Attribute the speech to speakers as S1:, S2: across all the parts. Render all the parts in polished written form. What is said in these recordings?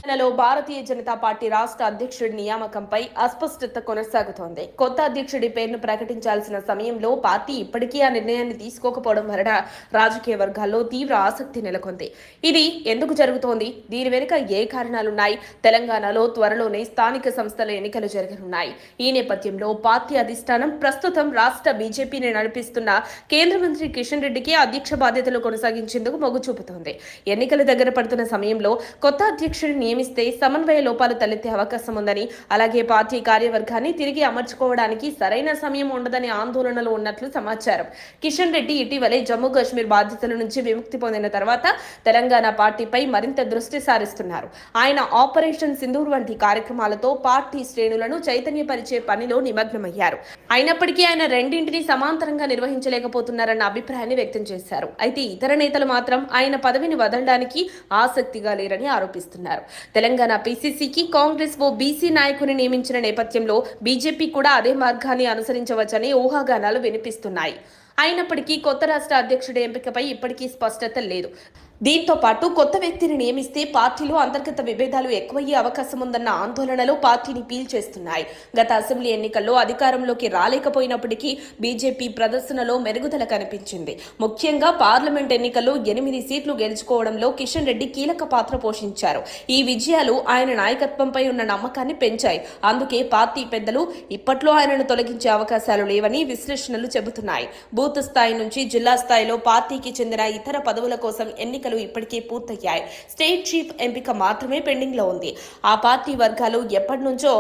S1: తెలంగాణలో భారతీయ జనతా పార్టీ రాష్ట్ర అధ్యక్షుడి నియామకంపై అస్పష్టత కొనసాగుతోంది. కొత్త అధ్యక్షుడి పేరును ప్రకటించాల్సిన సమయంలో పార్టీ ఇప్పటికీ ఆ నిర్ణయాన్ని తీసుకోకపోవడం వలన రాజకీయ వర్గాల్లో తీవ్ర ఆసక్తి నెలకొంది. ఇది ఎందుకు జరుగుతోంది? దీని వెనుక ఏ కారణాలున్నాయి? తెలంగాణలో త్వరలోనే స్థానిక సంస్థల ఎన్నికలు జరగనున్నాయి. ఈ నేపథ్యంలో పార్టీ అధిష్టానం ప్రస్తుతం రాష్ట్ర బీజేపీని నడిపిస్తున్న కేంద్ర మంత్రి కిషన్ రెడ్డికి అధ్యక్ష బాధ్యతలు కొనసాగించేందుకు మొగ్గు చూపుతోంది. ఎన్నికలు దగ్గర పడుతున్న సమయంలో కొత్త అధ్యక్షుడిని నియమిస్తే సమన్వయ లోపాలు తలెత్తే అవకాశం ఉందని, అలాగే పార్టీ కార్యవర్గాన్ని తిరిగి అమర్చుకోవడానికి సరైన సమయం ఉండదనే ఆందోళనలు ఉన్నట్లు సమాచారం. కిషన్ రెడ్డి ఇటీవలే జమ్మూ కాశ్మీర్ బాధ్యతల నుంచి విముక్తి పొందిన తర్వాత తెలంగాణ పార్టీపై మరింత దృష్టి సారిస్తున్నారు. ఆయన ఆపరేషన్ సింధూర్ వంటి కార్యక్రమాలతో పార్టీ శ్రేణులను చైతన్యపరిచే పనిలో నిమగ్నమయ్యారు. అయినప్పటికీ ఆయన రెండింటినీ సమాంతరంగా నిర్వహించలేకపోతున్నారన్న అభిప్రాయాన్ని వ్యక్తం చేశారు. అయితే ఇతర నేతలు మాత్రం ఆయన పదవిని వదలడానికి ఆసక్తిగా లేరని ఆరోపిస్తున్నారు. తెలంగాణ పీసీసీకి కాంగ్రెస్ ఓ బీసీ నాయకుని నియమించిన నేపథ్యంలో బీజేపీ కూడా అదే మార్గాన్ని అనుసరించవచ్చని ఊహాగానాలు వినిపిస్తున్నాయి. అయినప్పటికీ కొత్త రాష్ట్ర అధ్యక్షుడి ఎంపికపై ఇప్పటికీ స్పష్టత లేదు. దీంతో పాటు కొత్త వ్యక్తిని నియమిస్తే పార్టీలో అంతర్గత విభేదాలు ఎక్కువయ్యే అవకాశం ఉందన్న ఆందోళనలు పార్టీని పీల్చేస్తున్నాయి. గత అసెంబ్లీ ఎన్నికల్లో అధికారంలోకి రాలేకపోయినప్పటికీ బీజేపీ ప్రదర్శనలో మెరుగుదల కనిపించింది. ముఖ్యంగా పార్లమెంట్ ఎన్నికల్లో 8 సీట్లు గెలుచుకోవడంలో కిషన్ రెడ్డి కీలక పాత్ర పోషించారు. ఈ విజయాలు ఆయన నాయకత్వంపై ఉన్న నమ్మకాన్ని పెంచాయి. అందుకే పార్టీ పెద్దలు ఇప్పట్లో ఆయనను తొలగించే అవకాశాలు లేవని విశ్లేషణలు చెబుతున్నాయి. బూత్ స్థాయి నుంచి జిల్లా స్థాయిలో పార్టీకి చెందిన ఇతర పదవుల కోసం ఎన్నికలు ఇప్పటికే పూర్తయ్యాయి. స్టేట్ చీఫ్ ఎంపిక మాత్రమే పెండింగ్ లో ఉంది. ఆ పార్టీ వర్గాలు ఎప్పటి నుంచో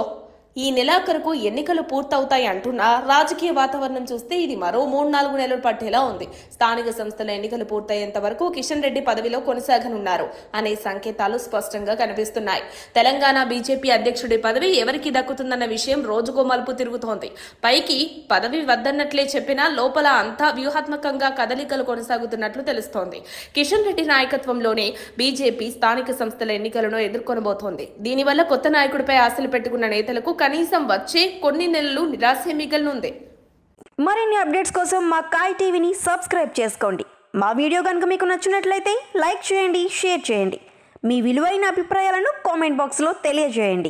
S1: ఈ నెలాఖరుకు ఎన్నికలు పూర్తవుతాయి అంటున్నా రాజకీయ వాతావరణం చూస్తే ఇది మరో 3-4 నెలలు పట్టేలా ఉంది. స్థానిక సంస్థల ఎన్నికలు పూర్తయ్యేంత వరకు కిషన్ రెడ్డి పదవిలో కొనసాగనున్నారు అనే సంకేతాలు స్పష్టంగా కనిపిస్తున్నాయి. తెలంగాణ బీజేపీ అధ్యక్షుడి పదవి ఎవరికి దక్కుతుందన్న విషయం రోజుకో మలుపు తిరుగుతోంది. పైకి పదవి వద్దన్నట్లే చెప్పినా లోపల అంతా వ్యూహాత్మకంగా కదలికలు కొనసాగుతున్నట్లు తెలుస్తోంది. కిషన్ రెడ్డి నాయకత్వంలోనే బీజేపీ స్థానిక సంస్థల ఎన్నికలను ఎదుర్కొనబోతోంది. దీనివల్ల కొత్త నాయకుడిపై ఆశలు పెట్టుకున్న నేతలకు కనీసం వచ్చే కొన్ని నెలలు నిరాశ మిగలనుంది.
S2: మరిన్ని అప్డేట్స్ కోసం మా కాయ్ టీవీని సబ్స్క్రైబ్ చేసుకోండి. మా వీడియో కనుక మీకు నచ్చినట్లయితే లైక్ చేయండి, షేర్ చేయండి. మీ విలువైన అభిప్రాయాలను కామెంట్ బాక్స్లో తెలియజేయండి.